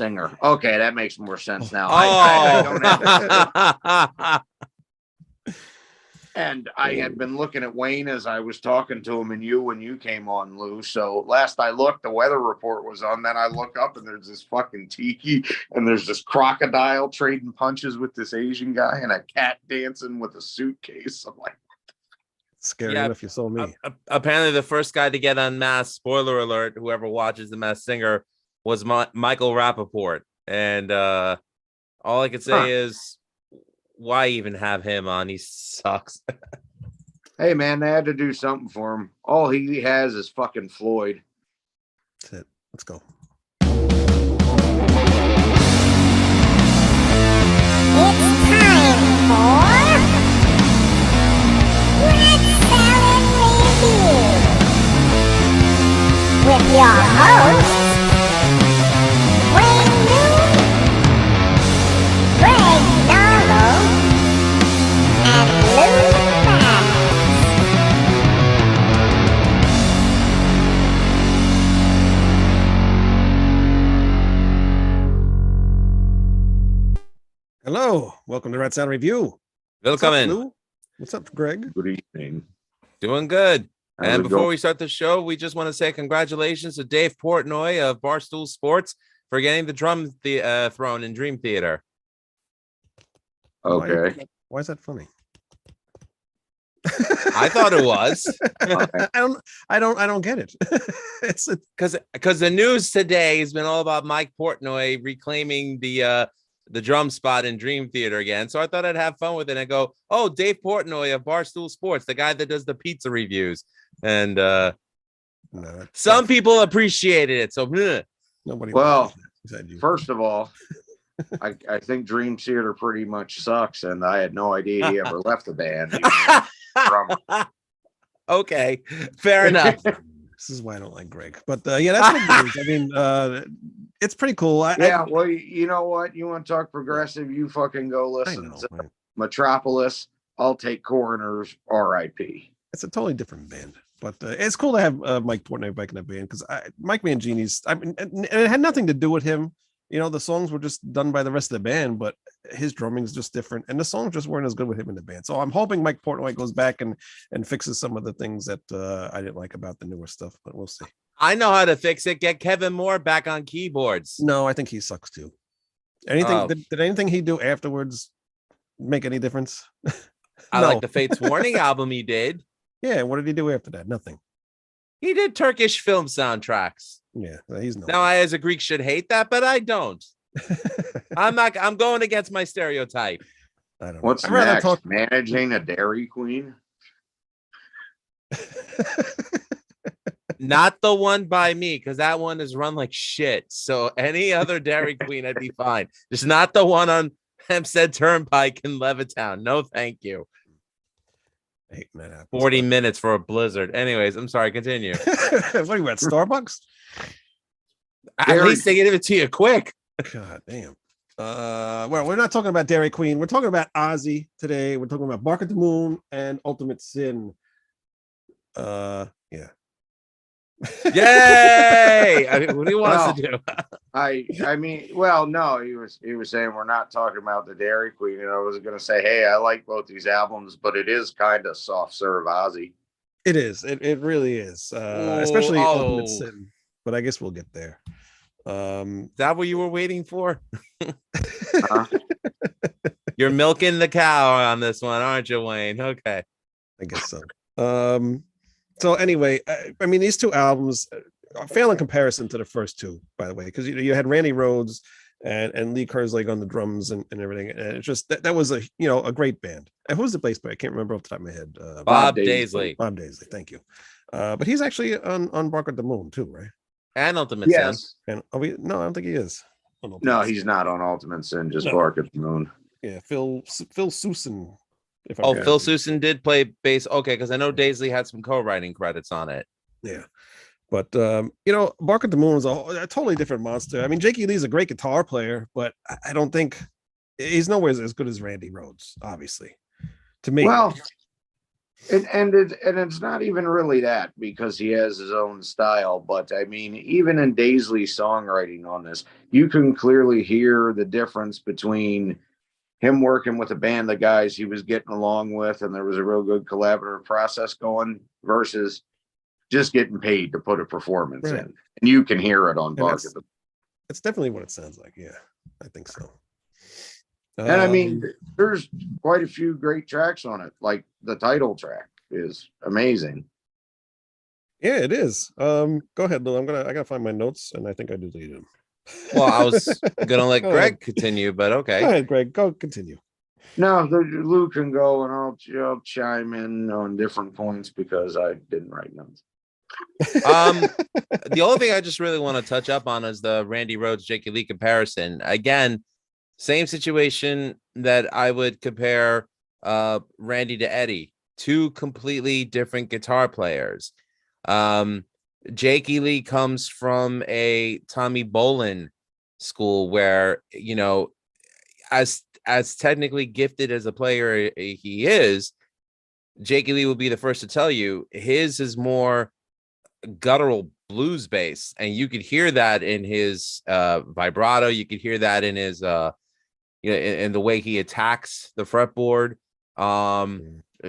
Singer. Okay, that makes more sense now. Oh. I don't have and I had been looking at Wayne as I was talking to him and you when you came on, Lou. So last I looked, the weather report was on. Then I look up and there's this fucking tiki and there's this crocodile trading punches with this Asian guy and a cat dancing with a suitcase. I'm like, scary enough you saw me. Apparently the first guy to get unmasked, spoiler alert, whoever watches The Masked Singer, was Michael Rappaport. And all I could say is, why even have him on? He sucks. hey, man, they had to do something for him. All he has is fucking Floyd. That's it. Let's go. It's time for Red Salad Review with your hosts, Wayne New, Greg Narlo, and Lou Maddox. Hello. Welcome to Red Sound Review. Welcome. What's up, Greg? Good evening. Doing good. How's And it before going? we start the show, we just want to say congratulations to Dave Portnoy of Barstool Sports for getting the drum throne in Dream Theater. Okay. Why is that funny? I thought it was. I don't get it. It's Because the news today has been all about Mike Portnoy reclaiming the drum spot in Dream Theater again. So I thought I'd have fun with it and go, oh, Dave Portnoy of Barstool Sports, the guy that does the pizza reviews. And some people appreciated it. So nobody. Well, besides you. first of all, I think Dream Theater pretty much sucks, and I had no idea he ever left the band. Okay, fair enough. This is why I don't like Greg. But yeah, that's good news. I mean, it's pretty cool. Well, you know what? You want to talk progressive? You fucking go listen to right? Metropolis. I'll take Coroners. R.I.P. It's a totally different band. But it's cool to have Mike Portnoy back in the band because Mike Mangini's. I mean, and it had nothing to do with him. You know, the songs were just done by the rest of the band, but his drumming is just different, and the songs just weren't as good with him in the band. So I'm hoping Mike Portnoy goes back and fixes some of the things that I didn't like about the newer stuff, but we'll see. I know how to fix it. Get Kevin Moore back on keyboards. No, I think he sucks too. Anything did anything he do afterwards make any difference? I No. like the Fates Warning album he did. Yeah, what did he do after that? Nothing. He did Turkish film soundtracks. Yeah, he's no. Now I, as a Greek, should hate that, but I don't. I'm going against my stereotype. I don't know. What's I'd rather next? Managing a Dairy Queen? Not the one by me, because that one is run like shit. So any other Dairy Queen, I'd be fine. Just not the one on Hempstead Turnpike in Levittown. No, thank you. I hate when that happens. 40 minutes for a blizzard. Anyways, I'm sorry. Continue. What are you at Starbucks? At least they give it to you quick. God damn. Well, we're not talking about Dairy Queen. We're talking about Ozzy today. We're talking about Bark at the Moon and Ultimate Sin. Yeah. Yay! I mean, what do you want us to do? I mean, well, no, he was saying we're not talking about the Dairy Queen, and I was going to say, hey, I like both these albums, but it is kind of soft serve Ozzy. It is. It really is. Especially Ultimate Sin. But I guess we'll get there. Is that what you were waiting for? You're milking the cow on this one, aren't you, Wayne? Okay. I guess so. So anyway, I mean, these two albums fail in comparison to the first two, by the way, because you had Randy Rhoads and Lee Kerslake on the drums and everything, and it's just that was a great band. And who's the bass player? I can't remember off the top of my head. Bob Daisley. Bob Daisley, thank you. But he's actually on Bark at the Moon too, right? And Ultimate Sin. And no, I don't think he is. No, he's not on Ultimate Sin. Just Bark at the Moon. Yeah, Phil Soussan. Phil Soussan did play bass. Okay, because I know Daisley had some co-writing credits on it. Yeah. But Bark at the Moon is a totally different monster. I mean, Jakey Lee's a great guitar player, but I don't think he's nowhere as good as Randy Rhoads, obviously. To me. Well, And it's not even really that because he has his own style. But I mean, even in Daisley's songwriting on this, you can clearly hear the difference between him working with a band of guys he was getting along with, and there was a real good collaborative process going, versus just getting paid to put a performance in. And you can hear it on Bark. That's definitely what it sounds like. Yeah, I think so. And I mean, there's quite a few great tracks on it. Like the title track is amazing. Yeah, it is. Go ahead, Lou. I gotta find my notes, and I think I deleted them. Well, I was gonna let Go Greg ahead. continue, but okay. Go ahead, Greg. Go continue. No, Lou can go, and I'll chime in on different points because I didn't write notes. The only thing I just really want to touch up on is the Randy Rhoads Jakey Lee comparison. Again, same situation that I would compare Randy to Eddie, two completely different guitar players. Jakey Lee comes from a Tommy Bolin school where, you know, as technically gifted as a player he is, Jakey Lee will be the first to tell you his is more guttural blues bass, and you could hear that in his vibrato. You could hear that in his in the way he attacks the fretboard.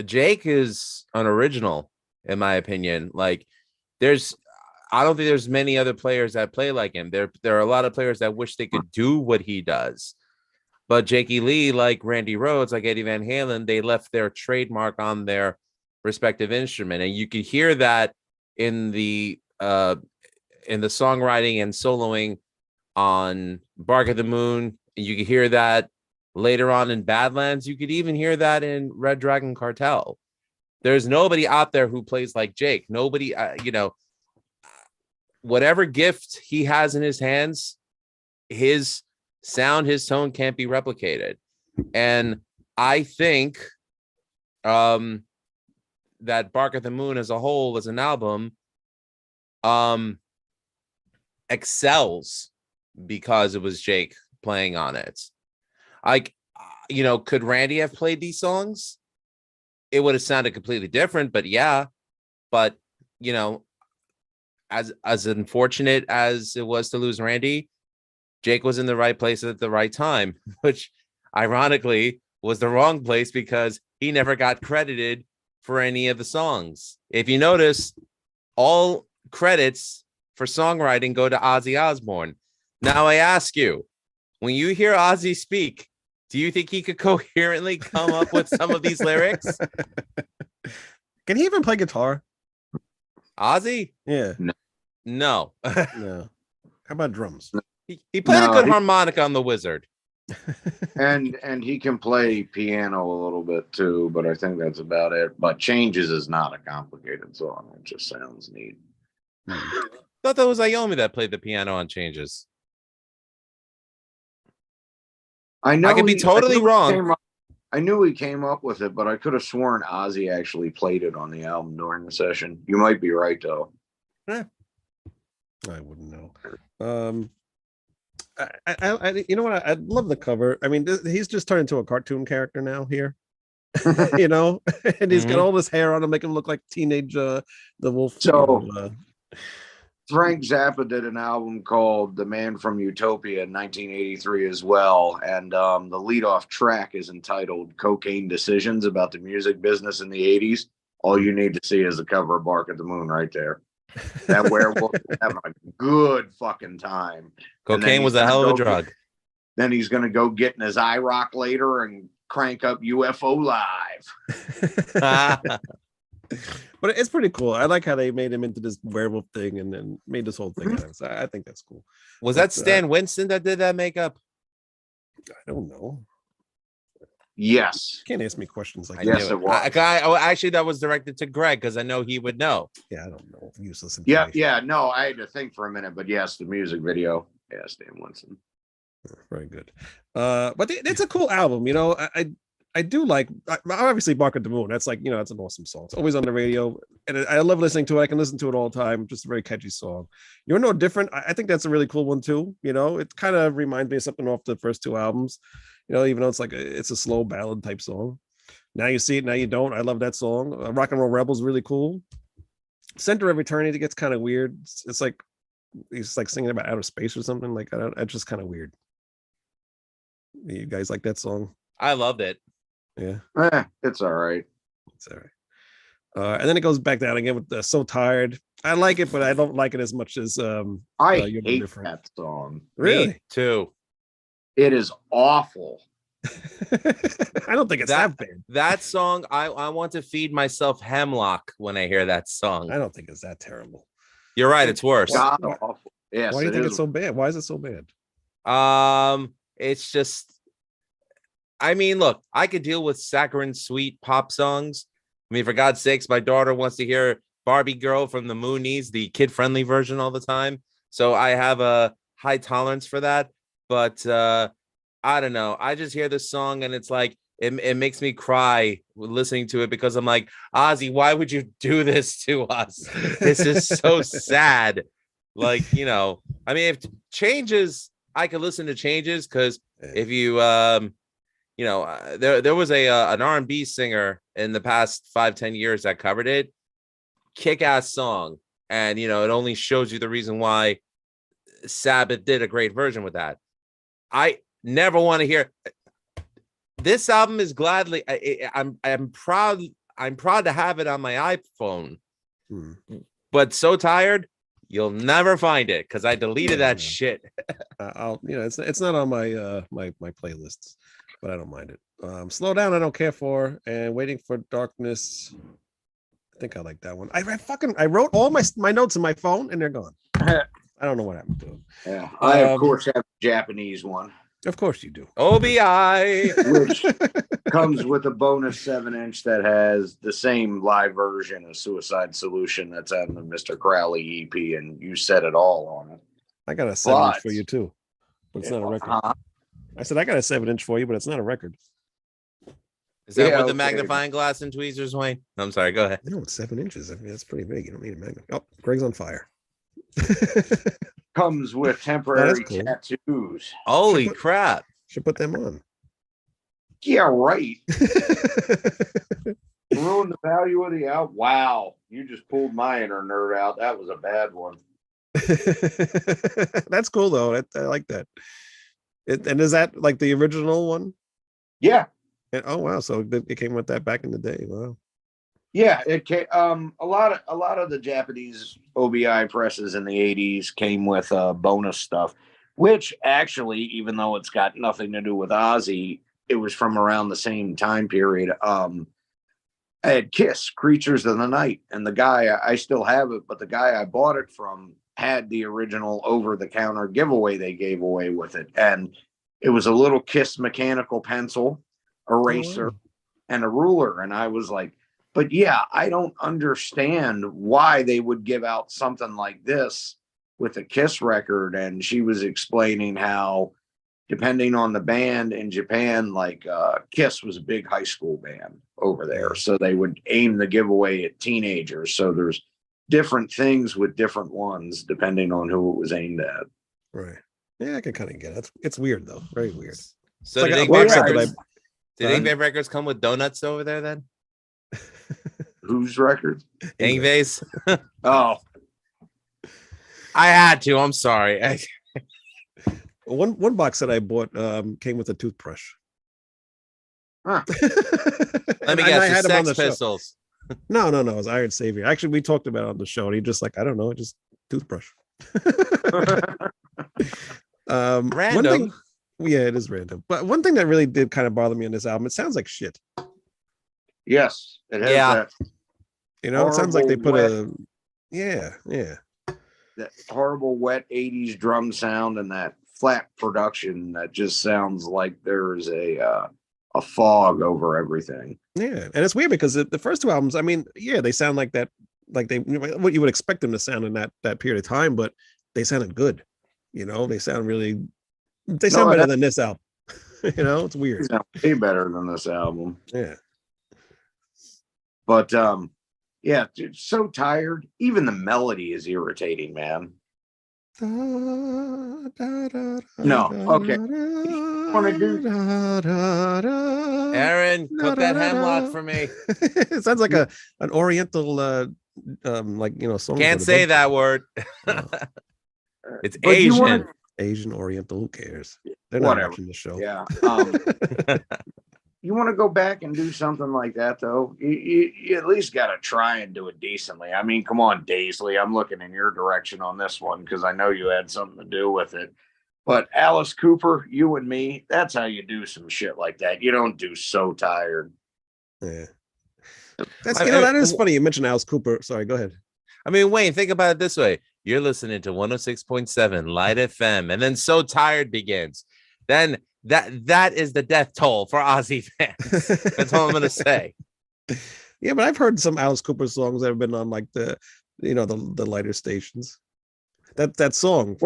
Jake is an original, in my opinion. Like, I don't think there's many other players that play like him. There are a lot of players that wish they could do what he does. But Jakey Lee, like Randy Rhoads, like Eddie Van Halen, they left their trademark on their respective instrument, and you could hear that in the songwriting and soloing on Bark at the Moon. You could hear that later on in Badlands. You could even hear that in Red Dragon Cartel. There's nobody out there who plays like Jake. Nobody, whatever gift he has in his hands, his sound, his tone can't be replicated. And I think that Bark at the Moon as a whole, as an album, excels because it was Jake playing on it. Like, could Randy have played these songs? It would have sounded completely different, but yeah. But, as unfortunate as it was to lose Randy, Jake was in the right place at the right time, which ironically was the wrong place because he never got credited for any of the songs. If you notice, all credits for songwriting go to Ozzy Osbourne. Now I ask you, when you hear Ozzy speak, do you think he could coherently come up with some of these lyrics? Can he even play guitar? Ozzy? Yeah. No. No. How about drums? He played a good harmonica on The Wizard. and he can play piano a little bit too, but I think that's about it. But Changes is not a complicated song. It just sounds neat. Thought that was Iommi that played the piano on Changes. I know I could be totally wrong. I knew he came up with it, but I could have sworn Ozzy actually played it on the album during the session. You might be right though. I wouldn't know. I you know what? I love the cover. I mean, he's just turned into a cartoon character now here. And he's got all this hair on him, make him look like teenage the wolf. So Frank Zappa did an album called The Man from Utopia in 1983 as well, and the leadoff track is entitled Cocaine Decisions, about the music business in the 80s. All you need to see is the cover of Bark at the Moon right there. That werewolf was having a good fucking time. Cocaine was a hell of a drug. Then he's going to go get in his iRock later and crank up UFO Live. But it's pretty cool. I like how they made him into this werewolf thing and then made this whole thing out of it. So I think that's cool. Was that Stan Winston that did that makeup? I don't know. Yes. You can't ask me questions like yes, that. it was. Actually, that was directed to Greg because I know he would know. Yeah, I don't know. Useless. Yeah. No, I had to think for a minute, but yes, the music video. Yeah, Stan Winston. Very good. But it's a cool album. I do like, obviously, Bark at the Moon. That's like, that's an awesome song. It's always on the radio, and I love listening to it. I can listen to it all the time. Just a very catchy song. You're No Different. I think that's a really cool one too. It kind of reminds me of something off the first two albums. Even though it's like it's a slow ballad type song. Now You See It, Now You Don't. I love that song. Rock and Roll Rebels, really cool. Center of Eternity gets kind of weird. It's like he's like singing about outer space or something. Like it's just kind of weird. You guys like that song? I loved it. Yeah, It's all right. it's all right. And then it goes back down again with So Tired. I like it, but I don't like it as much as I You're hate Different. that song. Really? Me too. It is awful. I don't think it's that bad. That song, I want to feed myself hemlock when I hear that song. I don't think it's that terrible. You're right, it's worse. God awful. Yes, Why do you think is. it's so bad? Why is it so bad? It's just, I mean, look, I could deal with saccharine sweet pop songs. I mean, for God's sakes, my daughter wants to hear Barbie Girl from the Moonies, the kid-friendly version all the time. So I have a high tolerance for that. But I don't know. I just hear this song and it's like, it makes me cry listening to it because I'm like, Ozzy, why would you do this to us? This is so sad. Like, you know, I mean, if Changes, I could listen to Changes because if you, you know, there was an R&B singer in the past 5-10 years that covered it. Kick-ass song. And, you know, it only shows you the reason why Sabbath did a great version with that. I never want to hear this album is gladly. I'm proud to have it on my iPhone, but So Tired, you'll never find it because I deleted that shit. I'll, you know, it's not on my my playlists, but I don't mind it. Slow Down, I don't care for, and Waiting for Darkness. I think I like that one. I wrote all my notes in my phone and they're gone. I don't know what happened to them. Yeah, I of course have a Japanese one. Of course you do. OBI, which comes with a bonus 7-inch that has the same live version of Suicide Solution that's on the Mr. Crowley EP, and you said it all on it. I got a 7-inch for you too, but it's not a record. Uh-huh. I said I got a 7-inch for you, but it's not a record. is that with the magnifying glass and tweezers, Wayne? I'm sorry, go ahead. No, it's 7 inches. I mean, that's pretty big. You don't need a magnifying. Oh, Greg's on fire. Comes with temporary cool. tattoos. Holy crap. Should put them on. Yeah, right. Ruin the value of the album. Wow, you just pulled my inner nerd out. That was a bad one. That's cool though. I like that. And is that like the original one? Yeah. And, oh wow! So it came with that back in the day. Wow. Yeah, it came. A lot of the Japanese OBI presses in the '80s came with bonus stuff, which actually, even though it's got nothing to do with Ozzy, it was from around the same time period. I had Kiss, Creatures of the Night, and the guy, I still have it, but the guy I bought it from had the original over-the-counter giveaway they gave away with it, and it was a little Kiss mechanical pencil, eraser, and a ruler, and I was like, but yeah, I don't understand why they would give out something like this with a Kiss record. And she was explaining how, depending on the band in Japan, like Kiss was a big high school band over there. So they would aim the giveaway at teenagers. So there's different things with different ones, depending on who it was aimed at. Right. Yeah, I can kind of get it. It's weird though. Very weird. So It's did like a Ingve box set that Records, did Ingve Records come with donuts over there then? Whose records? Ingve's? Oh, I had to. I'm sorry. One box that I bought came with a toothbrush. huh. Let me And I guess. had The him on Sex the show. Pistols. No, it was Iron Savior. Actually, we talked about it on the show, and he just like, I don't know, just toothbrush. One Random. thing, yeah, it is random. But one thing that really did kind of bother me on this album, it sounds like shit. Yes, it has Yeah. that. You know, it sounds like they put Horrible, yeah. that horrible wet 80s drum sound and that flat production that just sounds like there's a fog over everything. Yeah, and it's weird because the first two albums, I mean, yeah, they sound like that, like they what you would expect them to sound in that period of time, but they sounded good. You know, they sound better than this album. You know, it's weird. It sounds way better than this album. Yeah. But yeah, dude, So Tired. Even the melody is irritating, man. No, okay. want to do? Aaron, cook that hemlock for me. It sounds like an Oriental, song. Can't for the say bed. that word. Oh, It's But you Asian. wanna- Asian Oriental. Who cares? They're not Whatever. watching the show. Yeah. You want to go back and do something like that, though? You at least got to try and do it decently. I mean, come on, Daisley. I'm looking in your direction on this one because I know you had something to do with it. But Alice Cooper, you and me, that's how you do some shit like that. You don't do So Tired. Yeah. That's I- that is funny. You mentioned Alice Cooper. Sorry, go ahead. I mean, Wayne, think about it this way. You're listening to 106.7 Light FM, and then So Tired begins. Then that is the death toll for Ozzy fans. That's all I'm gonna say. Yeah, but I've heard some Alice Cooper songs that have been on like the lighter stations. That song.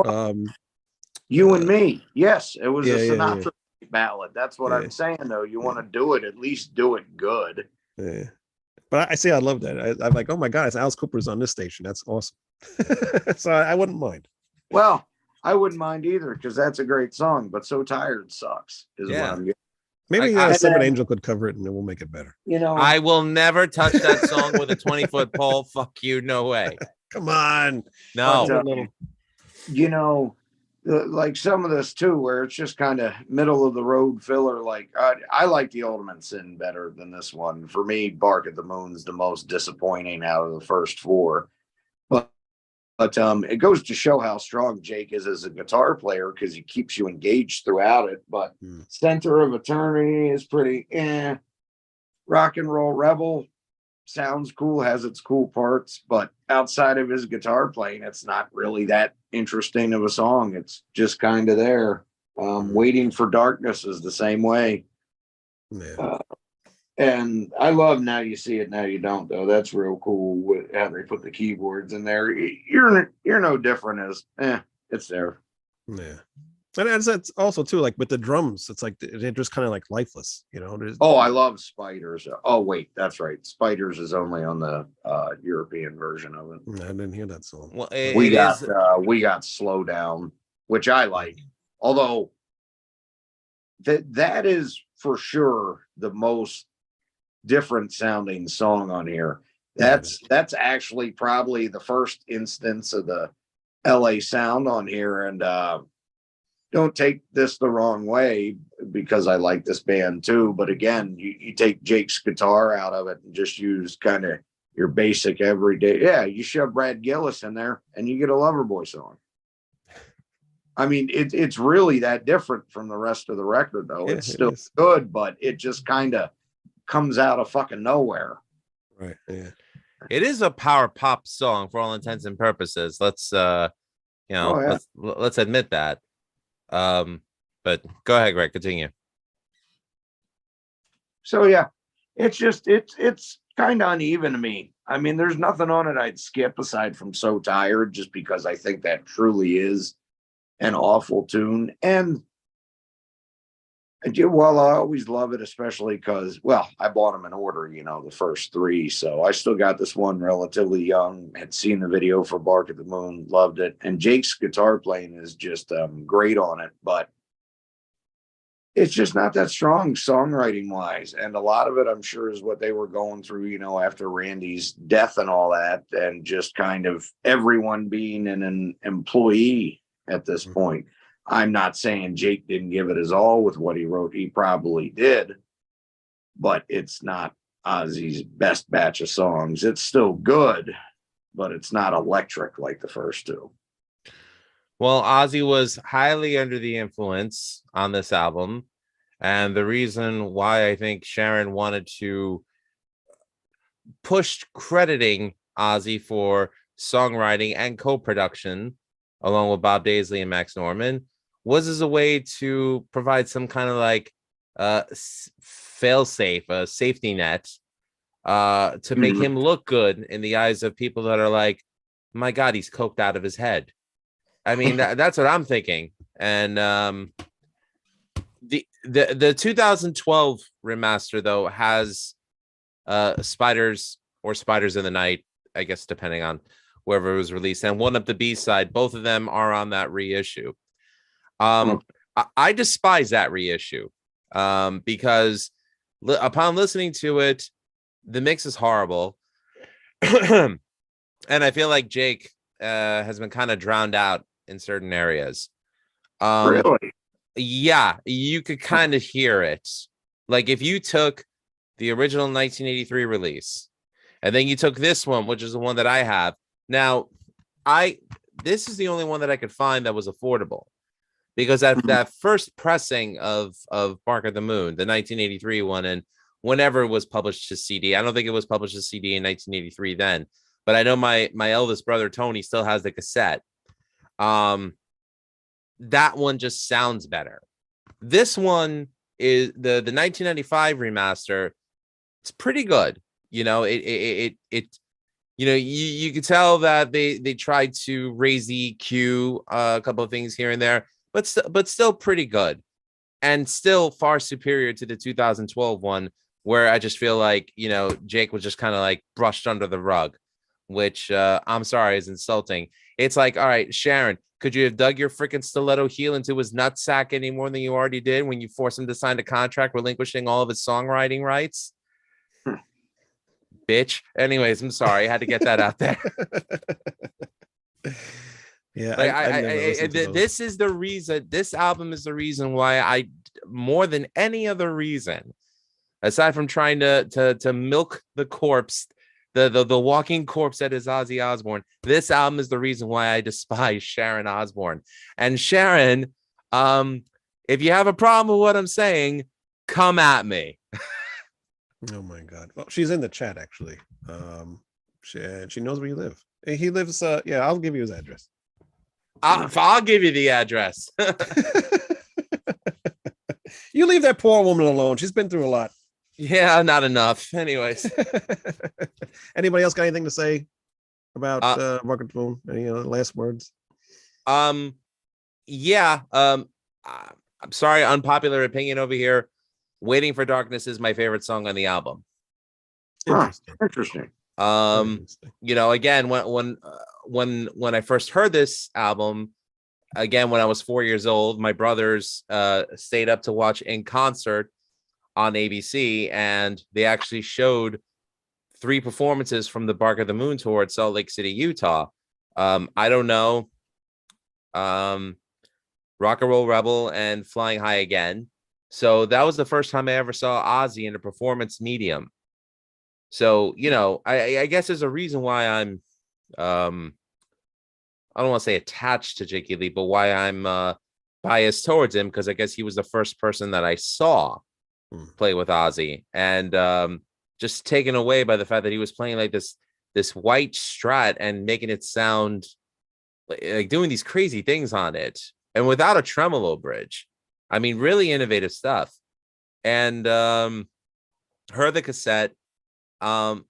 You and Me. Yes, it was yeah, a yeah, Sinatra ballad. That's what Yeah. I'm saying, though. You want to do it, at least do it good. Yeah. But I see, I love that. I'm like, oh my god, it's Alice Cooper's on this station. That's awesome. So I wouldn't mind. Well, I wouldn't mind either because that's a great song, but So Tired sucks, is Yeah. what I'm getting. Maybe I- Seven then- Angel could cover it and it will make it better. You know, I will never touch that song with a 20-foot pole. Fuck you, no way. Come on. No. But, you know, like some of this too, where it's just kind of middle of the road filler. Like I like the Ultimate Sin better than this one. For me, Bark at the Moon's the most disappointing out of the first four. But it goes to show how strong Jake is as a guitar player because he keeps you engaged throughout it. But Center of Eternity is pretty Rock and Roll Rebel sounds cool, has its cool parts, but outside of his guitar playing, it's not really that interesting of a song. It's just kind of there. Waiting for Darkness is the same way. Yeah. And I love Now You See It, Now You Don't, though. That's real cool with how they put the keyboards in there. You're no different as it's there. Yeah. And it's also too like with the drums, it's like they're just kind of like lifeless, you know. Oh, I love Spiders. Oh, wait, that's right. Spiders is only on the European version of it. I didn't hear that song. Well, We got Slow Down, which I like. Although that is for sure the most different sounding song on here. That's actually probably the first instance of the LA sound on here. And don't take this the wrong way because I like this band too. But again, you take Jake's guitar out of it and just use kind of your basic everyday. Yeah, you shove Brad Gillis in there and you get a Loverboy song. I mean, it's really that different from the rest of the record, though. Yeah, it's still is. good, but it just kind of comes out of fucking nowhere. Right. Yeah. It is a power pop song for all intents and purposes. Let's let's admit that. But go ahead, Greg, continue. So yeah, it's just it's kind of uneven to me. I mean, there's nothing on it I'd skip aside from So Tired, just because I think that truly is an awful tune. And I always love it, especially because, I bought them in order, the first three. So I still got this one relatively young, had seen the video for Bark at the Moon, loved it. And Jake's guitar playing is just great on it, but it's just not that strong songwriting wise. And a lot of it, I'm sure, is what they were going through, after Randy's death and all that, and just kind of everyone being an employee at this point. I'm not saying Jake didn't give it his all with what he wrote. He probably did, but it's not Ozzy's best batch of songs. It's still good, but it's not electric like the first two. Well, Ozzy was highly under the influence on this album. And the reason why I think Sharon wanted to push crediting Ozzy for songwriting and co-production, along with Bob Daisley and Max Norman, was as a way to provide some kind of like fail-safe, a safety net, to make him look good in the eyes of people that are like, my God, he's coked out of his head. I mean, that's what I'm thinking. And the 2012 remaster, though, has Spiders in the Night, I guess, depending on wherever it was released, and One Up the B-side. Both of them are on that reissue. I despise that reissue because upon listening to it, the mix is horrible. And I feel like Jake has been kind of drowned out in certain areas. Really? Yeah, you could kind of hear it. Like if you took the original 1983 release and then you took this one, which is the one that I have. Now, this is the only one that I could find that was affordable. Because that first pressing of Bark at the Moon, the 1983 one, and whenever it was published to CD, I don't think it was published to CD in 1983 then, but I know my eldest brother Tony still has the cassette. That one just sounds better. This one is the 1995 remaster. It's pretty good. You know, it you know, you could tell that they tried to raise the EQ, a couple of things here and there. But still pretty good, and still far superior to the 2012 one, where I just feel like, you know, Jake was just kind of like brushed under the rug, which I'm sorry is insulting. It's like, all right, Sharon, could you have dug your freaking stiletto heel into his nutsack any more than you already did when you forced him to sign a contract relinquishing all of his songwriting rights? Bitch. Anyways, I'm sorry. I had to get that out there. Yeah, like this is the reason. This album is the reason why I, more than any other reason, aside from trying to milk the corpse, the walking corpse that is Ozzy Osbourne. This album is the reason why I despise Sharon Osbourne. And Sharon, if you have a problem with what I'm saying, come at me. Oh my God! Well, she's in the chat actually. She knows where you live. He lives. Yeah, I'll give you his address. I'll give you the address. You leave that poor woman alone. She's been through a lot. Yeah, not enough. Anyways. Anybody else got anything to say about Bark at the Moon? Any last words? Yeah. I'm sorry, unpopular opinion over here. Waiting for Darkness is my favorite song on the album. Interesting. You know, again, when I first heard this album, again, when I was 4 years old, my brothers stayed up to watch in concert on ABC, and they actually showed 3 performances from the Bark at the Moon tour at Salt Lake City, Utah. I Don't Know, Rock and Roll Rebel, and Flying High Again. So that was the first time I ever saw Ozzy in a performance medium. So, you know, I guess there's a reason why I'm, I don't want to say attached to Jakey Lee, but why I'm biased towards him, because I guess he was the first person that I saw play with Ozzy, and just taken away by the fact that he was playing like this white Strat and making it sound like doing these crazy things on it, and without a tremolo bridge. I mean, really innovative stuff. And heard the cassette. You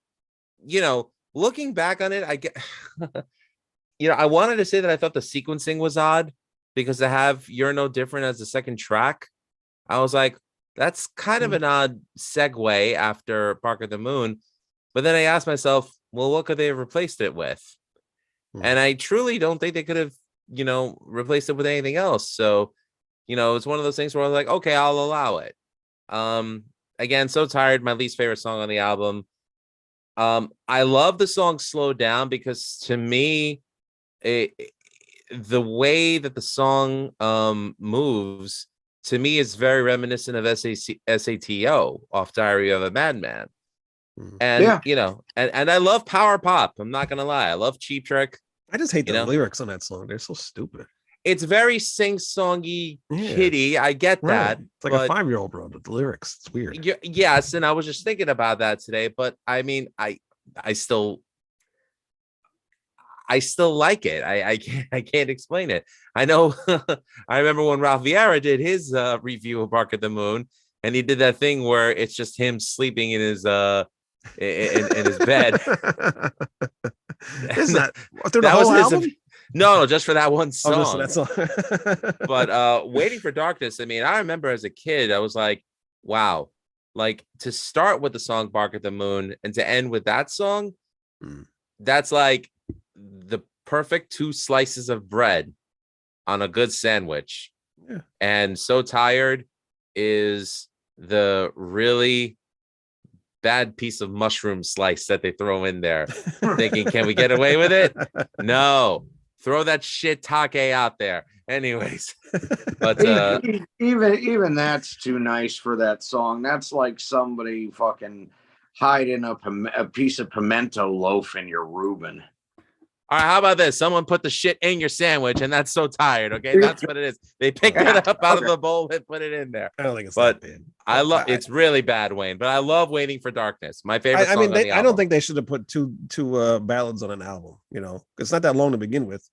know, looking back on it, I get, you know, I wanted to say that I thought the sequencing was odd, because to have You're No Different as the second track, I was like, that's kind of an odd segue after Bark at the Moon. But then I asked myself, well, what could they have replaced it with? And I truly don't think they could have, you know, replaced it with anything else. So, you know, it's one of those things where I was like, okay, I'll allow it. Again, So Tired, my least favorite song on the album. I love the song Slow Down, because to me, the way that the song moves, to me, is very reminiscent of SATO off Diary of a Madman. And, yeah, you know, and I love power pop. I'm not going to lie. I love Cheap Trick. I just hate the lyrics on that song. They're so stupid. It's very sing-songy, kiddie. I get that. It's like a 5-year-old wrote it. The lyrics, it's weird. Yes, and I was just thinking about that today. But I mean, I still like it. I can't explain it. I know. I remember when Ralph Vieira did his review of Bark at the Moon, and he did that thing where it's just him sleeping in his in his bed. Is that through the whole album? No, just for that one song. Oh, just for that song. But Waiting for Darkness, I mean, I remember as a kid, I was like, wow, like to start with the song Bark at the Moon and to end with that song, that's like the perfect 2 slices of bread on a good sandwich. Yeah. And So Tired is the really bad piece of mushroom slice that they throw in there, thinking, can we get away with it? No, throw that shit take out there. Anyways, but even that's too nice for that song. That's like somebody fucking hiding a piece of pimento loaf in your Reuben. all right, how about this? Someone put the shit in your sandwich, and that's So Tired. Okay, that's what it is. They picked it up out of the bowl and put it in there. I don't think it's But that bad. I love it's really bad, Wayne. But I love Waiting for Darkness. My favorite. I mean, song on the I don't album. think they should have put two ballads on an album. You know, it's not that long to begin with,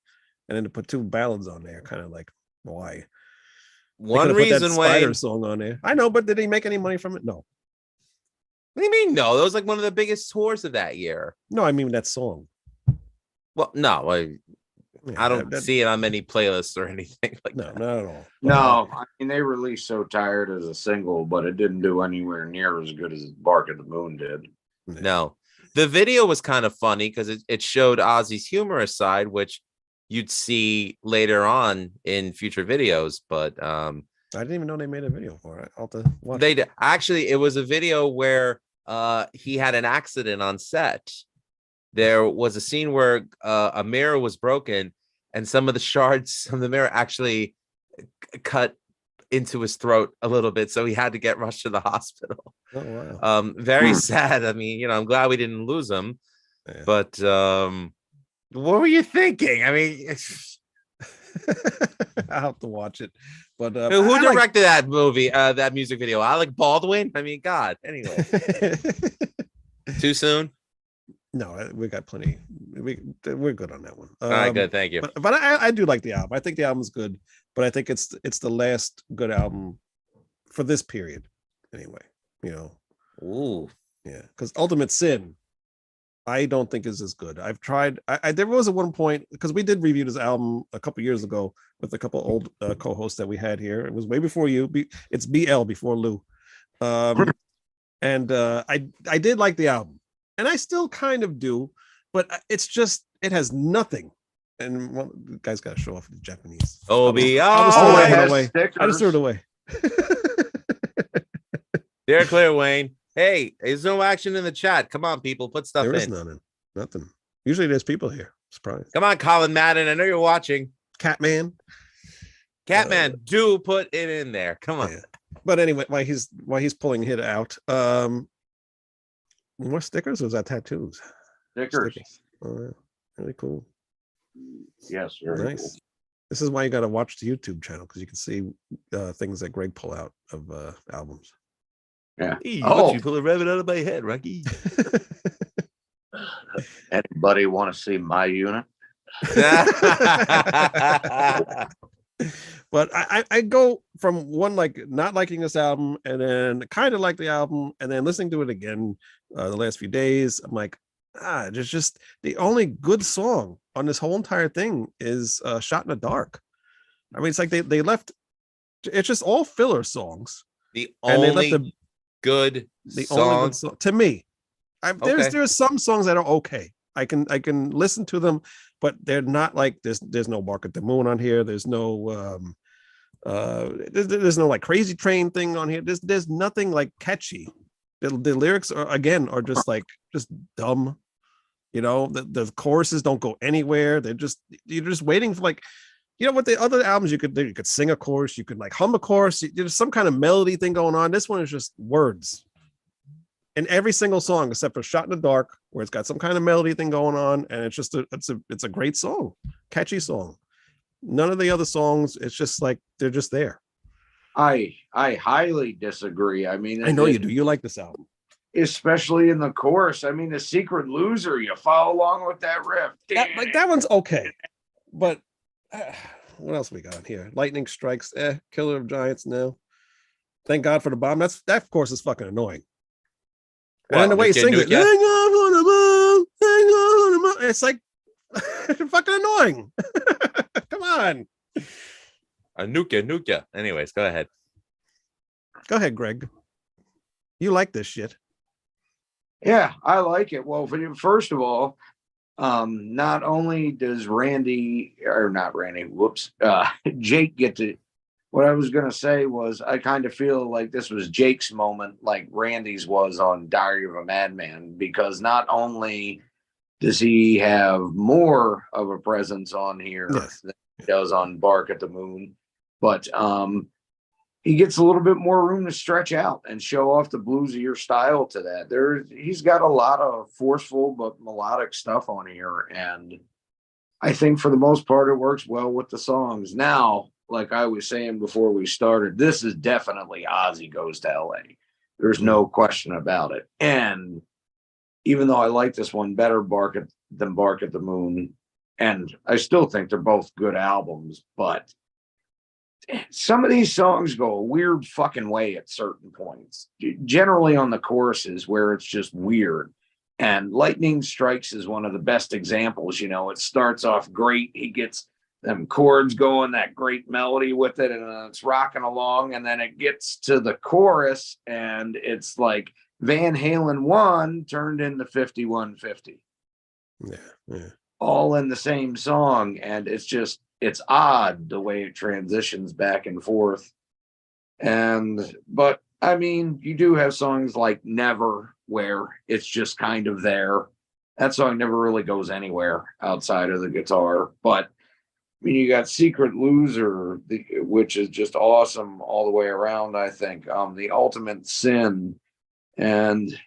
and then to put 2 ballads on there, kind of like why? One reason, Spider Wayne. song on there. I know, but did he make any money from it? No. What do you mean? No, that was like one of the biggest tours of that year. No, I mean that song. Well, no, I don't see it on many playlists or anything like no, that. not at all. No, I mean they released So Tired as a single, but it didn't do anywhere near as good as Bark at the Moon did. No, the video was kind of funny because it showed Ozzy's humorous side, which you'd see later on in future videos. But I didn't even know they made a video for it. I'll have to watch it. they actually, it was a video where he had an accident on set. There was a scene where a mirror was broken, and some of the shards from the mirror actually cut into his throat a little bit, so he had to get rushed to the hospital. Oh wow. Very sad. I mean, I'm glad we didn't lose him. Yeah. But what were you thinking? I mean, I'll have to watch it. But who directed that movie, that music video? Alec Baldwin? I mean, God. Anyway, too soon? No, we got plenty. We're good on that one. All right, good. Thank you. But I do like the album. I think the album's good, but I think it's the last good album for this period, anyway. Ooh, yeah. Because Ultimate Sin, I don't think is as good. I've tried. There was at one point because we did review this album a couple years ago with a couple old co-hosts that we had here. It was way before you. It's BL before Lou, and I did like the album. And I still kind of do, but it's just, it has nothing. And the guy's got to show off the Japanese. I just threw it away. They're clear, Wayne. Hey, there's no action in the chat. Come on, people, put stuff There is in. nothing. Usually there's people here. Surprise. Come on, Colin Madden. I know you're watching. Catman, do put it in there. Come on. Yeah. But anyway, while he's pulling it out, more stickers or is that tattoos? Stickers. Oh, really cool. Yes, very nice. Cool. This is why you got to watch the YouTube channel because you can see things that Greg pull out of albums. Yeah. Hey, you pull a rabbit out of my head, Rocky. Anybody want to see my unit? But I go from one like not liking this album and then kind of like the album and then listening to it again the last few days. I'm like, there's just the only good song on this whole entire thing is Shot in the Dark. I mean, it's like they left. It's just all filler songs. The only good song to me. There's some songs that are okay. I can listen to them, but they're not like there's no Bark at the Moon on here. There's no there's no like Crazy Train thing on here. There's nothing like catchy. The lyrics are just dumb. The choruses don't go anywhere. You're just waiting for like, what the other albums you could sing a chorus, you could like hum a chorus. There's some kind of melody thing going on. This one is just words. In every single song except for Shot in the Dark, where it's got some kind of melody thing going on, and it's just it's a great song, catchy song. None of the other songs, it's just like they're just there. I highly disagree. I mean, I know you do. You like this album, especially in the chorus. I mean, The Secret Loser. You follow along with that riff. That one's okay, but what else we got here? Lightning Strikes. Killer of Giants. No. Thank God for the Bomb. That of course is fucking annoying. And the way he sings it, it's like fucking annoying. Come on. Nuka. Anyways, go ahead. Go ahead, Greg. You like this shit. Yeah, I like it. Well, first of all, not only does Jake get to what I was going to say was I kind of feel like this was Jake's moment, like Randy's was on Diary of a Madman, because not only does he have more of a presence on here Yes. than he does on Bark at the Moon, but he gets a little bit more room to stretch out and show off the bluesier style to that. He's got a lot of forceful but melodic stuff on here, and I think for the most part it works well with the songs. Now, like I was saying before we started, this is definitely Ozzy Goes to LA. There's no question about it. And even though I like this one better than Bark at the Moon, and I still think they're both good albums, but some of these songs go a weird fucking way at certain points, generally on the choruses where it's just weird. And Lightning Strikes is one of the best examples. You know, it starts off great. He gets them chords going, that great melody with it, and it's rocking along. And then it gets to the chorus, and it's like Van Halen 1 turned into 5150. Yeah. All in the same song. And it's odd the way it transitions back and forth. But I mean, you do have songs like Never, where it's just kind of there. That song never really goes anywhere outside of the guitar. But I mean, you got Secret Loser, which is just awesome all the way around, I think. The Ultimate Sin. And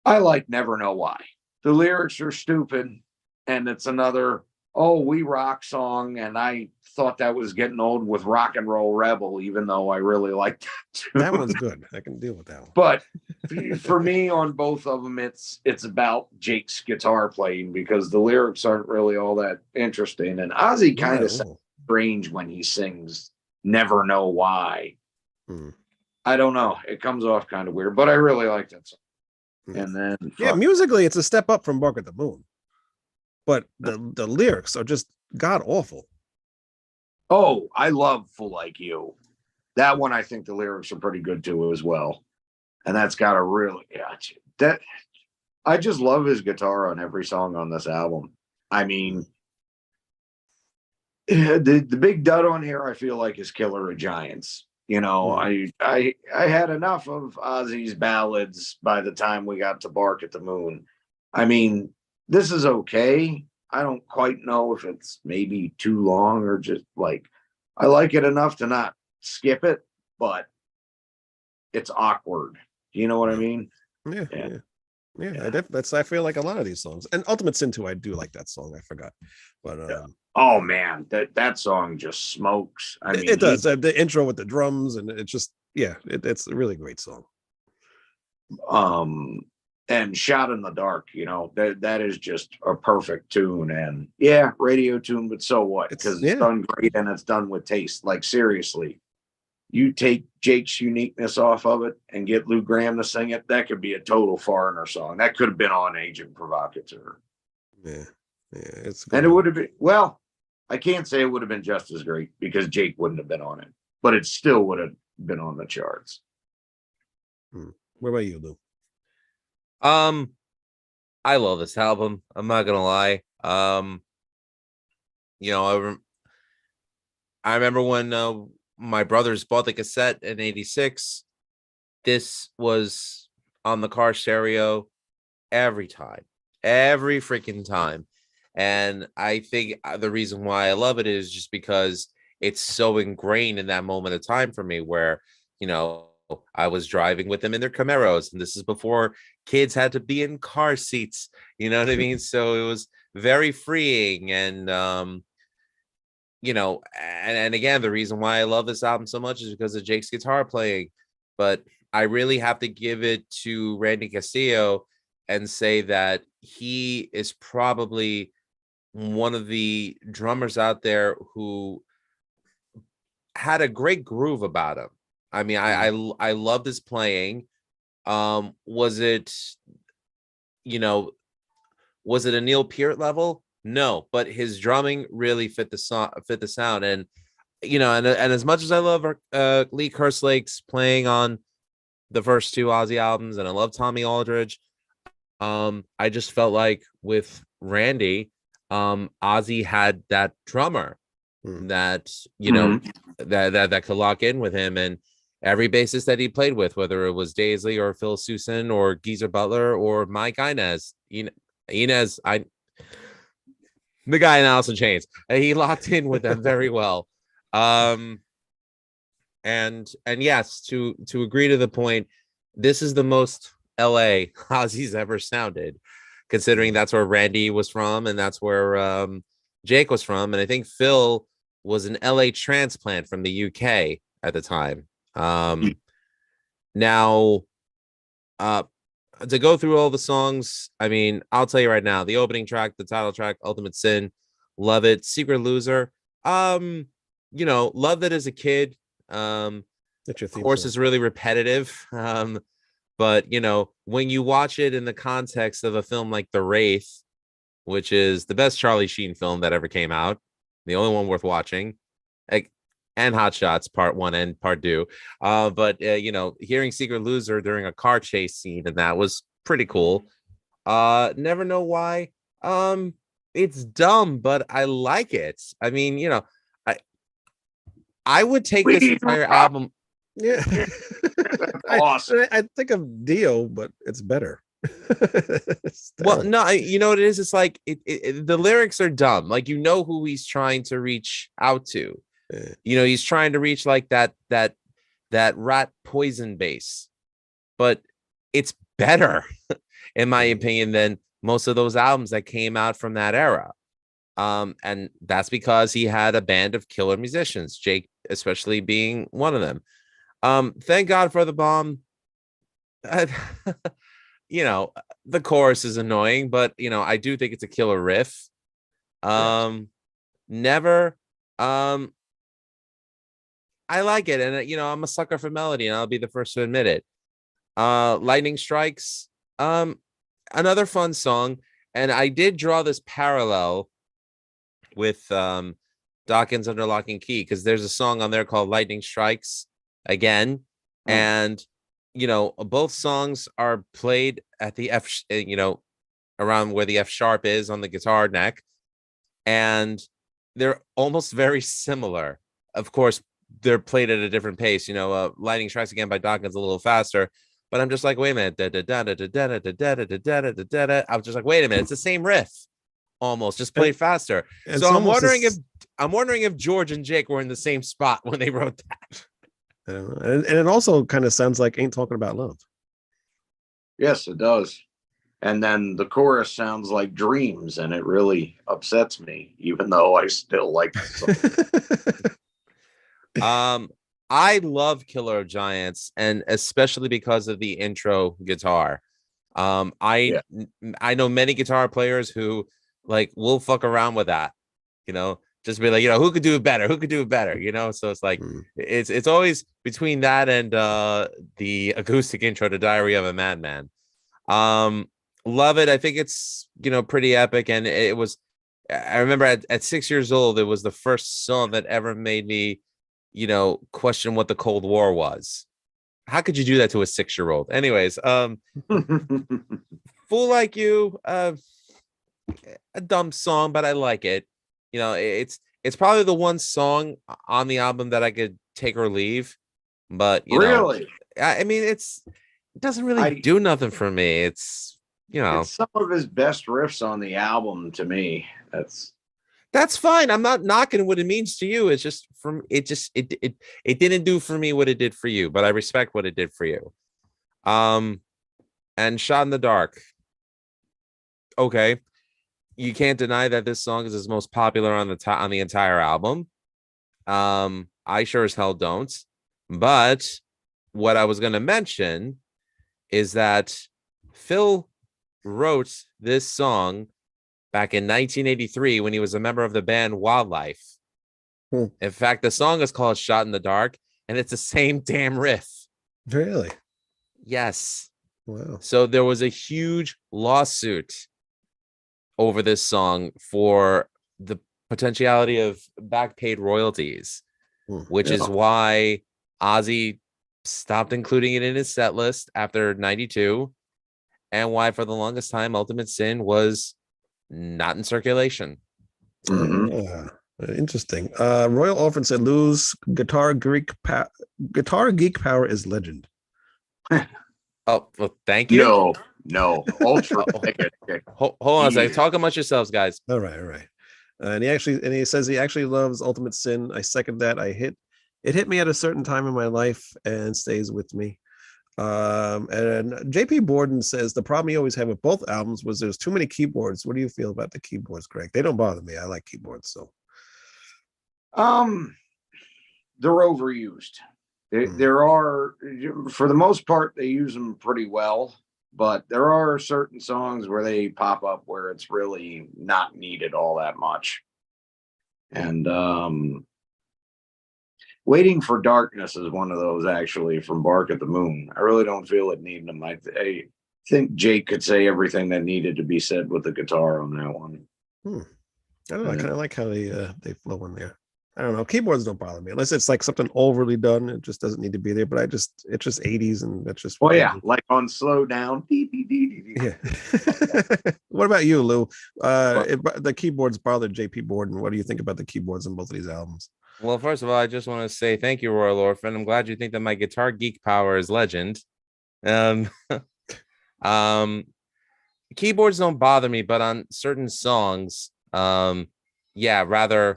I like Never Know Why. The lyrics are stupid, and it's another we rock song, and I thought that was getting old with Rock and Roll Rebel, even though I really liked that too. That one's good. I can deal with that one. But for me, on both of them, it's about Jake's guitar playing, because the lyrics aren't really all that interesting. And Ozzy kind of sounds strange when he sings Never Know Why. I don't know. It comes off kind of weird, but I really like that song. And then musically it's a step up from Bark at the Moon, but the lyrics are just god awful. Oh, I love Fool Like You. That one, I think the lyrics are pretty good too as well. And that's got a really I just love his guitar on every song on this album. I mean, the big dud on here I feel like is Killer of Giants. You know, I had enough of Ozzy's ballads by the time we got to Bark at the Moon. I mean, this is okay. I don't quite know if it's maybe too long or just like, I like it enough to not skip it, but it's awkward. Do you know what I mean? Yeah. I feel like a lot of these songs, and Ultimate Sin too. I do like that song. I forgot, but oh man, that song just smokes. I mean, it does. The intro with the drums, and it's just it's a really great song. And Shot in the Dark, you know, that is just a perfect tune, and radio tune, but so what? Because it's done great and it's done with taste. Like seriously, you take Jake's uniqueness off of it and get Lou Gramm to sing it, that could be a total foreigner song. That could have been on Agent Provocateur. Yeah, it's good. And it would have been, well, I can't say it would have been just as great because Jake wouldn't have been on it, but it still would have been on the charts. What about you, Lou? I love this album. I'm not gonna lie. You know, I remember when my brothers bought the cassette in '86. This was on the car stereo every freaking time. And I think the reason why I love it is just because it's so ingrained in that moment of time for me where, you know, I was driving with them in their Camaros, and this is before kids had to be in car seats. You know what I mean? So it was very freeing. And, you know, and again, the reason why I love this album so much is because of Jake's guitar playing. But I really have to give it to Randy Castillo and say that he is probably one of the drummers out there who had a great groove about him. I mean, I love this playing. Was it a Neil Peart level? No, but his drumming really fit the sound. And you know, and as much as I love Lee Kerslake's playing on the first two Ozzy albums, and I love Tommy Aldridge, I just felt like with Randy, Ozzy had that drummer that, you know, that could lock in with him. And every bassist that he played with, whether it was Daisley or Phil Soussan or Geezer Butler or Mike Inez, the guy in Alice in Chains, he locked in with them very well. And yes, to agree to the point, this is the most LA Ozzy's ever sounded, considering that's where Randy was from and that's where Jake was from. And I think Phil was an LA transplant from the UK at the time. Now, to go through all the songs, I mean, I'll tell you right now, the opening track, the title track, Ultimate Sin, love it. Secret Loser, you know, loved it as a kid. Of course, it's really repetitive. But you know, when you watch it in the context of a film like The Wraith, which is the best Charlie Sheen film that ever came out, the only one worth watching, like, and Hot Shots Part 1 and Part 2. But you know, hearing Secret Loser during a car chase scene, and that was pretty cool. Never Know Why. It's dumb, but I like it. I mean, you know, I would take this entire album. Yeah. Awesome. I think of Dio, but it's better. Well, no, you know what it is? It's like the lyrics are dumb. Like, you know who he's trying to reach out to. You know, he's trying to reach like that Rat Poison bass, but it's better, in my opinion, than most of those albums that came out from that era. And that's because he had a band of killer musicians, Jake especially being one of them. Thank God for the Bomb. You know, the chorus is annoying, but you know, I do think it's a killer riff. Never. I like it, and you know, I'm a sucker for melody, and I'll be the first to admit it. Lightning Strikes, another fun song, and I did draw this parallel with Dawkins Under Lock and Key, because there's a song on there called Lightning Strikes again, and you know, both songs are played at the F, you know, around where the F sharp is on the guitar neck, and they're almost very similar. Of course, they're played at a different pace. You know, Lightning Strikes Again by Dawkins a little faster, but I'm just like, wait a minute, I was just like, wait a minute, it's the same riff, almost, just played faster. And so I'm wondering if George and Jake were in the same spot when they wrote that. I don't know. And it also kind of sounds like Ain't Talking About Love. Yes, it does. And then the chorus sounds like Dreams, and it really upsets me, even though I still like the song. I love Killer of Giants, and especially because of the intro guitar. I know many guitar players who like will fuck around with that, you know, just be like, you know, who could do it better, you know. So it's like it's always between that and the acoustic intro to Diary of a Madman. Love it. I think it's, you know, pretty epic, and it was, I remember at 6 years old, it was the first song that ever made me, you know, question what the Cold War was. How could you do that to a 6-year-old? Anyways, Fool Like You, a dumb song, but I like it. You know, it's probably the one song on the album that I could take or leave. But you know, I mean, it doesn't really do nothing for me. It's, you know, it's some of his best riffs on the album to me. That's fine. I'm not knocking what it means to you. It's just it didn't do for me what it did for you, but I respect what it did for you. And Shot in the Dark. Okay. You can't deny that this song is his most popular on the entire album. I sure as hell don't. But what I was going to mention is that Phil wrote this song back in 1983 when he was a member of the band Wildlife. In fact, the song is called Shot in the Dark, and it's the same damn riff. Really? Yes. Wow. So there was a huge lawsuit over this song for the potentiality of back paid royalties, which is why Ozzy stopped including it in his set list after 92, and why for the longest time Ultimate Sin was not in circulation. Mm-hmm. Interesting. Royal Orphan said, "Lose Guitar Geek Power is legend." Oh, well, thank you. No. Ultra. Hold on a second. Talk amongst yourselves, guys. All right. And he says he actually loves Ultimate Sin. I second that. It hit me at a certain time in my life and stays with me. And JP Borden says the problem you always have with both albums was there's too many keyboards. What do you feel about the keyboards, Greg? They don't bother me. I like keyboards. So they're overused. There are, for the most part, they use them pretty well, but there are certain songs where they pop up where it's really not needed all that much. And Waiting for Darkness is one of those, actually, from Bark at the Moon. I really don't feel it needing them. I think Jake could say everything that needed to be said with the guitar on that one. I don't know. I kind of like how they flow in there. I don't know. Keyboards don't bother me unless it's like something overly done. It just doesn't need to be there. But it's just 80s, and that's just. Oh yeah, like on Slow Down. Yeah. What about you, Lou? The keyboards bothered JP Borden. What do you think about the keyboards in both of these albums? Well, first of all, I just want to say thank you, Royal Orphan. I'm glad you think that my guitar geek power is legend. Keyboards don't bother me, but on certain songs, yeah, rather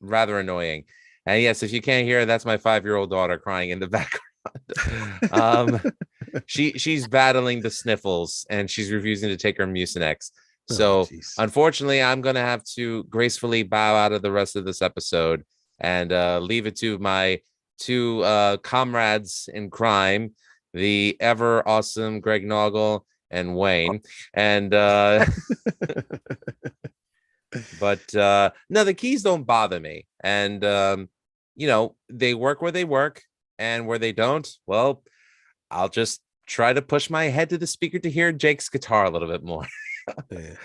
annoying. And yes, if you can't hear, that's my 5-year-old daughter crying in the background. She's battling the sniffles and she's refusing to take her Mucinex. So unfortunately, I'm gonna have to gracefully bow out of the rest of this episode and leave it to my two comrades in crime, the ever awesome Greg Noggle and Wayne. And but no, the keys don't bother me. And they work where they work, and where they don't, well, I'll just try to push my head to the speaker to hear Jake's guitar a little bit more. Yeah.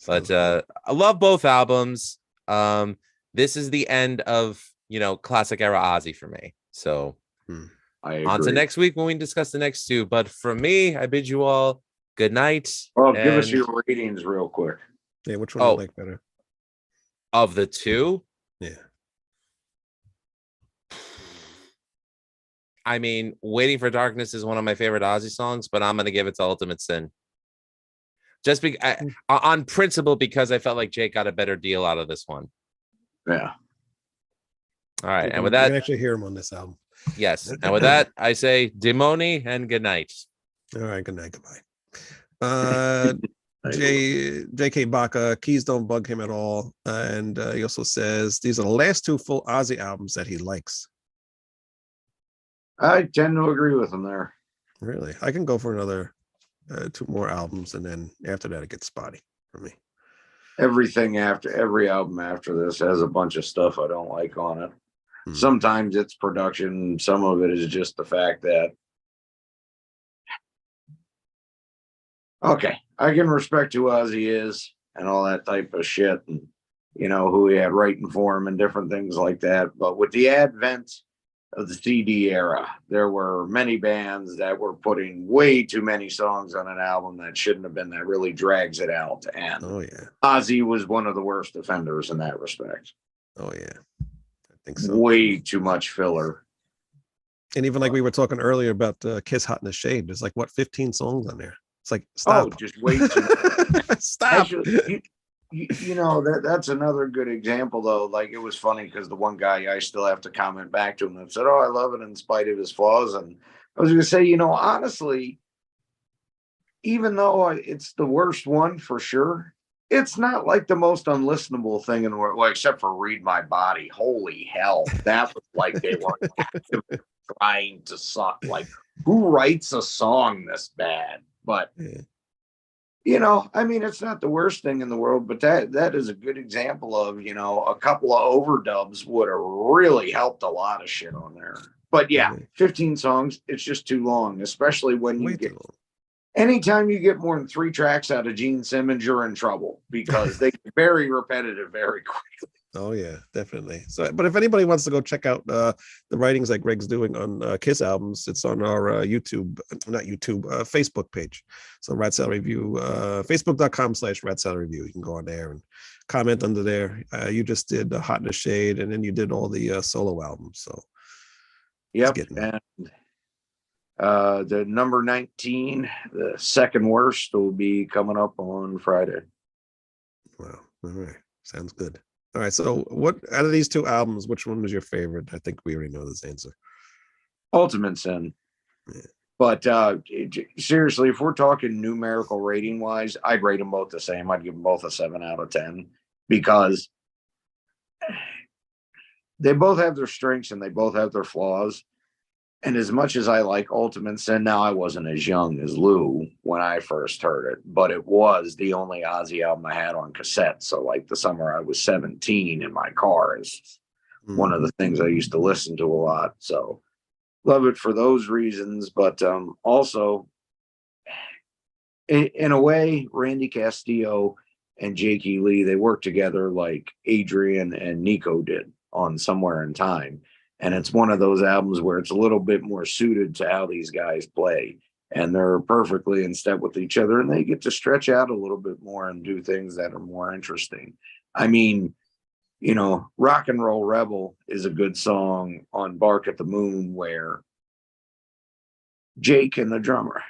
But I love both albums. This is the end of classic era Ozzy for me. So on to next week when we discuss the next two. But for me, I bid you all good night. Well, give us your ratings real quick. Yeah, which one do you like better? Of the two? Yeah. I mean, Waiting for Darkness is one of my favorite Ozzy songs, but I'm going to give it to Ultimate Sin. Just on principle, because I felt like Jake got a better deal out of this one. Yeah. All right. And with you that, can actually hear him on this album. Yes. And with that, I say Demoni and good night. All right. Good night. Goodbye. J.K. Baca, keys don't bug him at all. And he also says these are the last two full Ozzy albums that he likes. I tend to agree with him there. Really? I can go for another 2 more albums, and then after that it gets spotty for me. Every album after this has a bunch of stuff I don't like on it. Sometimes it's production, some of it is just the fact that I can respect who Ozzy is and all that type of shit, and who he had writing for him and different things like that. But with the advent of the CD era, there were many bands that were putting way too many songs on an album that shouldn't have been, that really drags it out. And Ozzy was one of the worst offenders in that respect. Oh yeah, I think so. Way too much filler. And even like we were talking earlier about Kiss Hot in the Shade, there's like 15 songs on there. It's like, stop. Oh, just way too much. Stop. Actually, that's another good example, though. Like, it was funny because the one guy, I still have to comment back to him and said, "Oh, I love it in spite of his flaws." And I was going to say, honestly, even though it's the worst one for sure, it's not like the most unlistenable thing in the world, except for Read My Body. Holy hell. That was like they were trying to suck. Like, who writes a song this bad? But it's not the worst thing in the world, but that is a good example of, a couple of overdubs would have really helped a lot of shit on there. But yeah, 15 songs, it's just too long, especially when anytime you get more than 3 tracks out of Gene Simmons, you're in trouble because they get very repetitive very quickly. Oh yeah, definitely. So, but if anybody wants to go check out the writings that Greg's doing on Kiss albums, it's on our YouTube, not YouTube, Facebook page. So Rat Salad Review, Facebook.com/Rat Salad Review. You can go on there and comment under there. You just did Hot in the Shade, and then you did all the solo albums. So Yep. And the number 19, the second worst, will be coming up on Friday. Wow. All right. Sounds good. All right. So what out of these two albums, which one was your favorite? I think we already know this answer. Ultimate Sin. Yeah. But seriously, if we're talking numerical rating wise, I'd rate them both the same. I'd give them both a 7 out of 10 because they both have their strengths and they both have their flaws. And as much as I like Ultimate Sin, now I wasn't as young as Lou when I first heard it, but it was the only Ozzy album I had on cassette. So like the summer I was 17 in my car is one of the things I used to listen to a lot. So love it for those reasons. But also, in a way, Randy Castillo and Jakey Lee, they worked together like Adrian and Nico did on Somewhere in Time. And it's one of those albums where it's a little bit more suited to how these guys play. And they're perfectly in step with each other. And they get to stretch out a little bit more and do things that are more interesting. I mean, you know, Rock and Roll Rebel is a good song on Bark at the Moon where Jake and the drummer,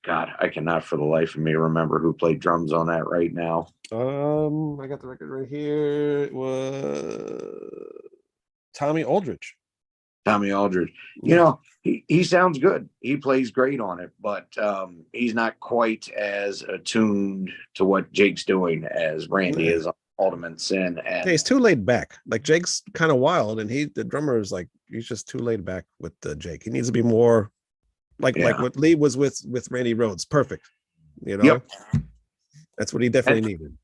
God, I cannot for the life of me remember who played drums on that right now. I got the record right here. It was Tommy Aldridge. Tommy Aldridge, you know, he sounds good. He plays great on it, but he's not quite as attuned to what Jake's doing as Randy is on Ultimate Sin. And he's too laid back. Like Jake's kind of wild, and the drummer is like he's just too laid back with Jake. He needs to be more like what Lee was with Randy Rhoads. Perfect, you know. Yep. That's what he definitely needed.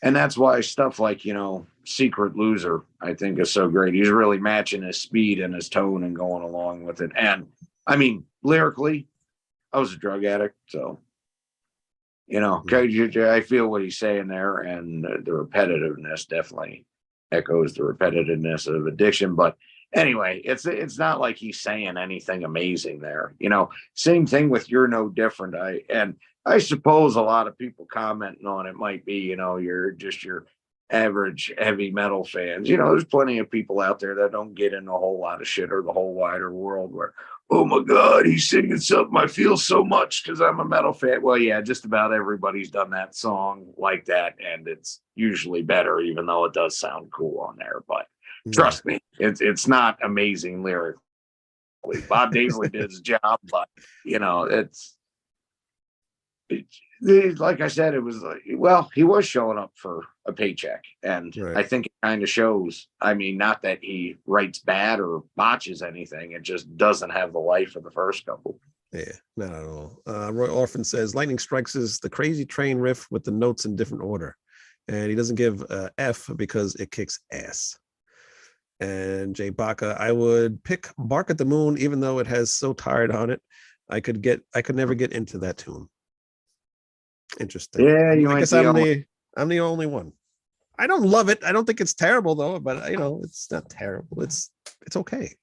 And that's why stuff like, you know, Secret Loser, I think is so great. He's really matching his speed and his tone and going along with it. And I mean, lyrically, I was a drug addict. So, you know, I feel what he's saying there. And the repetitiveness definitely echoes the repetitiveness of addiction. But anyway, it's not like he's saying anything amazing there. You know, same thing with You're No Different. I suppose a lot of people commenting on it might be, you know, you're just your average heavy metal fans. You know, there's plenty of people out there that don't get in a whole lot of shit or the whole wider world where, oh my God, he's singing something I feel so much because I'm a metal fan. Well, yeah, just about everybody's done that song like that. And it's usually better, even though it does sound cool on there. But trust me, it's not amazing lyrically. Bob Daisley did his job, but, you know, like I said, it was like, well, he was showing up for a paycheck. And I think it kind of shows. I mean, not that he writes bad or botches anything. It just doesn't have the life of the first couple. Yeah, not at all. Roy Orphan says Lightning Strikes is the crazy train riff with the notes in different order. And he doesn't give F because it kicks ass. And Jay Baca, I would pick Bark at the Moon, even though it has So Tired on it. I could never get into that tune. Interesting. Yeah, I guess I'm the only one. I don't love it. I don't think it's terrible though, but you know, it's not terrible. It's okay.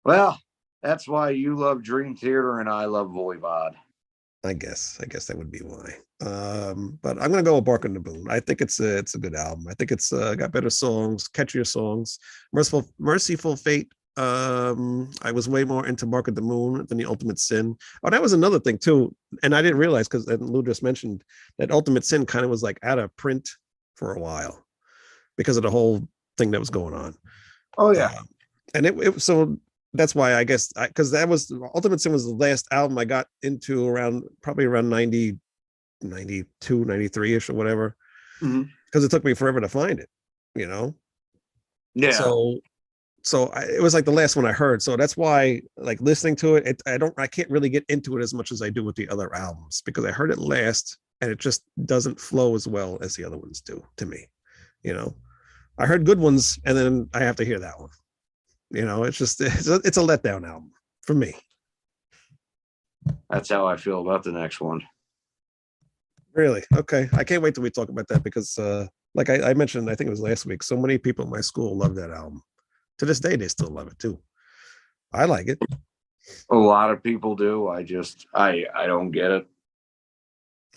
Well, that's why you love Dream Theater and I love Voivod. I guess that would be why. But I'm gonna go with Bark on the Moon. I think it's a good album. I think it's got better songs, catchier songs. Merciful Fate. I was way more into Bark at the Moon than the Ultimate Sin. Oh, that was another thing too, and I didn't realize because Lou just mentioned that Ultimate Sin kind of was like out of print for a while because of the whole thing that was going on. Oh yeah, and it so that's why I guess because that was Ultimate Sin was the last album I got into probably around 90, 92, 93ish or whatever, because it took me forever to find it, you know. Yeah. So it was like the last one I heard. So that's why, like listening to it, I can't really get into it as much as I do with the other albums because I heard it last and it just doesn't flow as well as the other ones do to me. You know, I heard good ones and then I have to hear that one. You know, it's a letdown album for me. That's how I feel about the next one. Really? Okay. I can't wait till we talk about that because like I mentioned, I think it was last week. So many people in my school love that album. To this day, they still love it too. I like it. A lot of people do. I don't get it.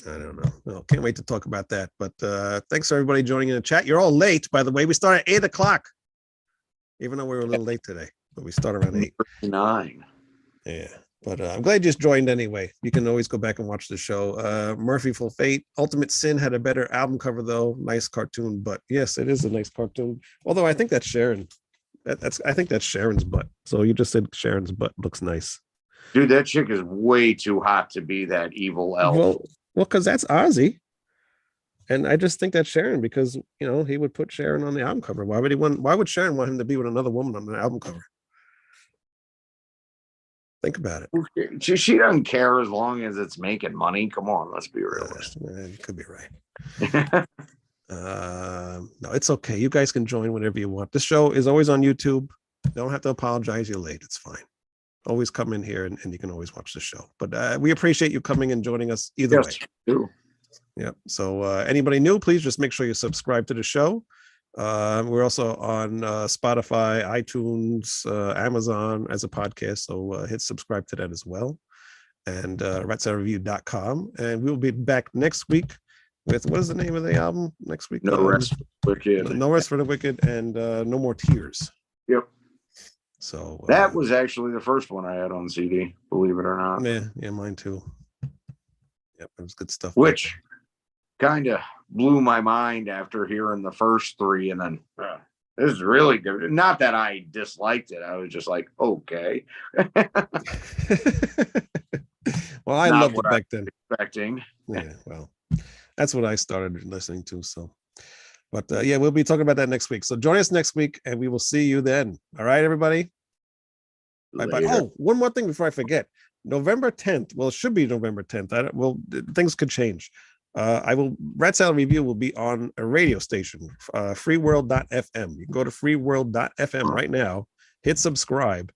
I don't know. Well, can't wait to talk about that. But thanks for everybody joining in the chat. You're all late, by the way. We start at 8:00, even though we were a little late today, but we start around 8. 9. Yeah. But I'm glad you just joined anyway. You can always go back and watch the show. Murphyful Fate, Ultimate Sin had a better album cover though. Nice cartoon, but yes, it is a nice cartoon. Although I think that's Sharon. I think that's Sharon's butt. So you just said Sharon's butt looks nice. Dude, that chick is way too hot to be that evil elf. Well, because that's Ozzy. And I just think that's Sharon because he would put Sharon on the album cover. Why would Sharon want him to be with another woman on the album cover? Think about it. She doesn't care as long as it's making money. Come on, let's be realistic. You could be right. No, it's okay. You guys can join whenever you want. This show is always on YouTube. You don't have to apologize. You're late. It's fine. Always come in here and you can always watch the show. But we appreciate you coming and joining us either way. Yeah. So anybody new, please just make sure you subscribe to the show. We're also on Spotify, iTunes, Amazon as a podcast. So hit subscribe to that as well. And ratsatreview.com. And we'll be back next week with, what is the name of the album next week? No Rest for the Wicked. No Rest for the Wicked and No More Tears. Yep. So that was actually the first one I had on CD, believe it or not. Yeah, mine too. Yep, it was good stuff. Which kind of blew my mind after hearing the first 3, and then this is really good. Not that I disliked it, I was just like, okay. Well, I loved it back then. Expecting. Yeah, well, that's what I started listening to. So, but yeah, we'll be talking about that next week. So join us next week, and we will see you then. All right, everybody. Bye-bye. Oh, one more thing before I forget. November 10th. Well, it should be November 10th. Things could change. Rat Salad Review will be on a radio station, freeworld.fm. You can go to freeworld.fm right now, hit subscribe,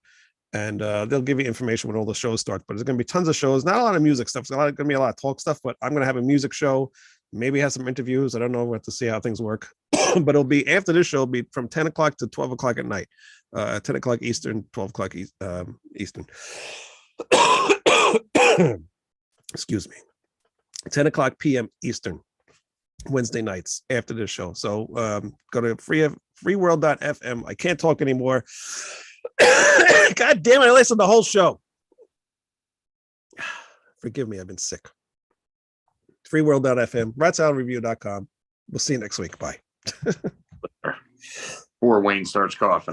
and they'll give you information when all the shows start. But there's going to be tons of shows, not a lot of music stuff. It's going to be a lot of talk stuff, but I'm going to have a music show, maybe have some interviews. I don't know. We'll have to see how things work. But it'll be after this show, it'll be from 10 o'clock to 12 o'clock at night, 10 o'clock Eastern, 12 o'clock Eastern. Excuse me. 10 o'clock p.m. Eastern, Wednesday nights after this show. So go to freeworld.fm. I can't talk anymore. God damn it, I listened to the whole show. Forgive me, I've been sick. Freeworld.fm, ratsaladreview.com. We'll see you next week. Bye. Before Wayne starts coughing.